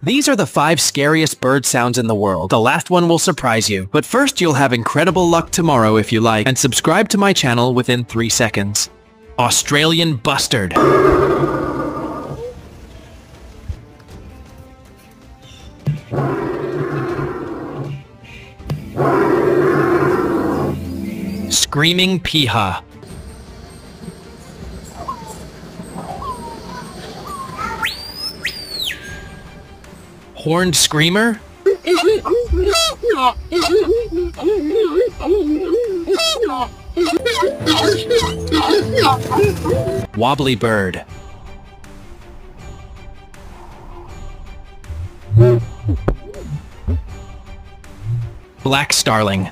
These are the 5 scariest bird sounds in the world. The last one will surprise you. But first you'll have incredible luck tomorrow if you like, and subscribe to my channel within 3 seconds. Australian bustard. Screaming piha. Horned screamer? Wobbly bird. Black starling.